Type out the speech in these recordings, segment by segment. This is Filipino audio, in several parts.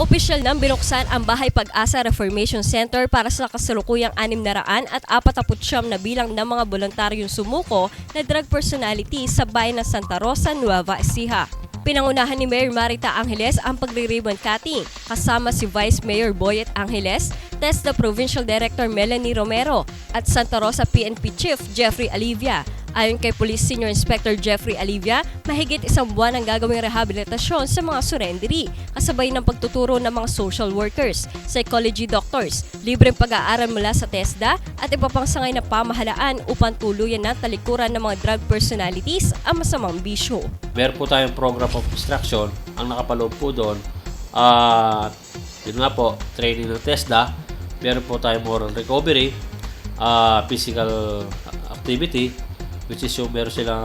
Opisyal nang binuksan ang Bahay Pag-asa Reformation Center para sa kasalukuyang 649 na bilang ng mga voluntaryong sumuko na drug personality sa bayan ng Santa Rosa, Nueva Ecija. Pinangunahan ni Mayor Marita Angeles ang pagre-ribbon cutting kasama si Vice Mayor Boyet Angeles, TESDA Provincial Director Melanie Romero at Santa Rosa PNP Chief Jeffrey Alivia. Ayon kay Police Senior Inspector Jeffrey Alivia, mahigit 1 buwan ang gagawing rehabilitasyon sa mga surrendery, kasabay ng pagtuturo ng mga social workers, psychology doctors, libreng pag-aaral mula sa TESDA at iba pang sangay na pamahalaan upang tuluyan na talikuran ng mga drug personalities ang masamang bisyo. Meron po tayong program of instruction, ang nakapaloob po doon, yun nga po, training ng TESDA, meron po tayong moral recovery, physical activity, which is yung meron silang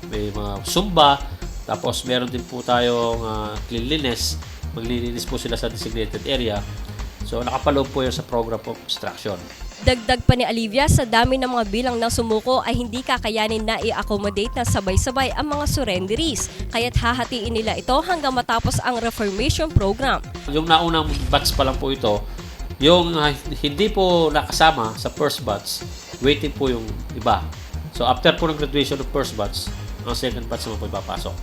may mga Zumba, tapos meron din po tayong cleanliness, maglilinis po sila sa designated area. So nakapaloob po yun sa program of instruction. Dagdag pa ni Alivia, sa dami ng mga bilang ng sumuko ay hindi kakayanin na i-accommodate na sabay-sabay ang mga surrenderies, kaya't hahatiin nila ito hanggang matapos ang reformation program. Yung naunang batch pa lang po ito, yung hindi po nakasama sa first batch, waiting po yung iba. So after po ng graduation ng first batch, ang second batch naman po ipapasok.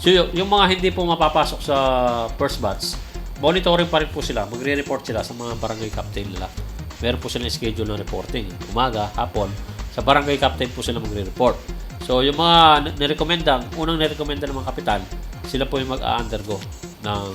So yung mga hindi po mapapasok sa first batch, monitoring pa rin po sila, magre-report sila sa mga barangay captain nila. Meron po silang schedule ng reporting, umaga, hapon, sa barangay captain po sila magre-report. So yung mga unang nirekomenda ng mga kapitan, sila po yung mag-undergo ng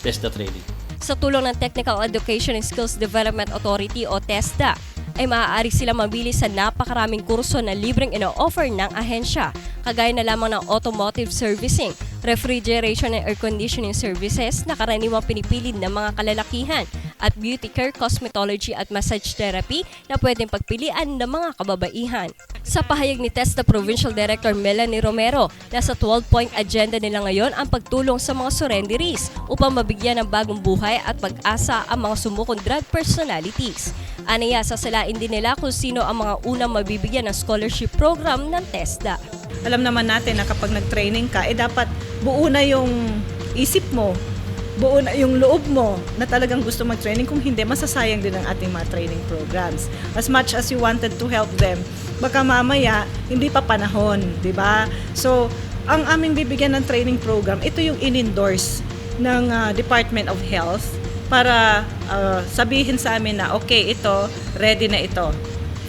TESDA training. Sa tulong ng Technical Education and Skills Development Authority o TESDA, ay maaari sila mabili sa napakaraming kurso na libreng ino-offer ng ahensya, kagaya na lamang ng automotive servicing, refrigeration and air conditioning services na karaniwang pinipili ng mga kalalakihan, at beauty care, cosmetology at massage therapy na pwedeng pagpilian ng mga kababaihan. Sa pahayag ni TESDA Provincial Director Melanie Romero, nasa 12-point agenda nila ngayon ang pagtulong sa mga surrenderies upang mabigyan ng bagong buhay at pag-asa ang mga sumukong drug personalities. Aniya, sasalain din nila kung sino ang mga unang mabibigyan ng scholarship program ng TESDA. Alam naman natin na kapag nag-training ka, dapat buo na yung isip mo, buo na yung loob mo na talagang gusto mag-training. Kung hindi, masasayang din ang ating mga training programs. As much as you wanted to help them, baka mamaya hindi pa panahon, di ba? So, ang aming bibigyan ng training program, ito yung in-endorse ng Department of Health para sabihin sa amin na okay, ito, ready na ito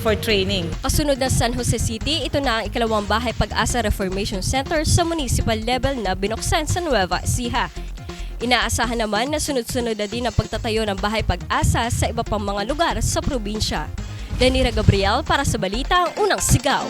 for training. Kasunod ng San Jose City, ito na ang ikalawang Bahay Pag-asa Reformation Center sa municipal level na binuksan sa Nueva Ecija. Inaasahan naman na sunod-sunod na din ang pagtatayo ng Bahay Pag-asa sa iba pang mga lugar sa probinsya. Danira Gabriel para sa Balita, Unang Sigaw.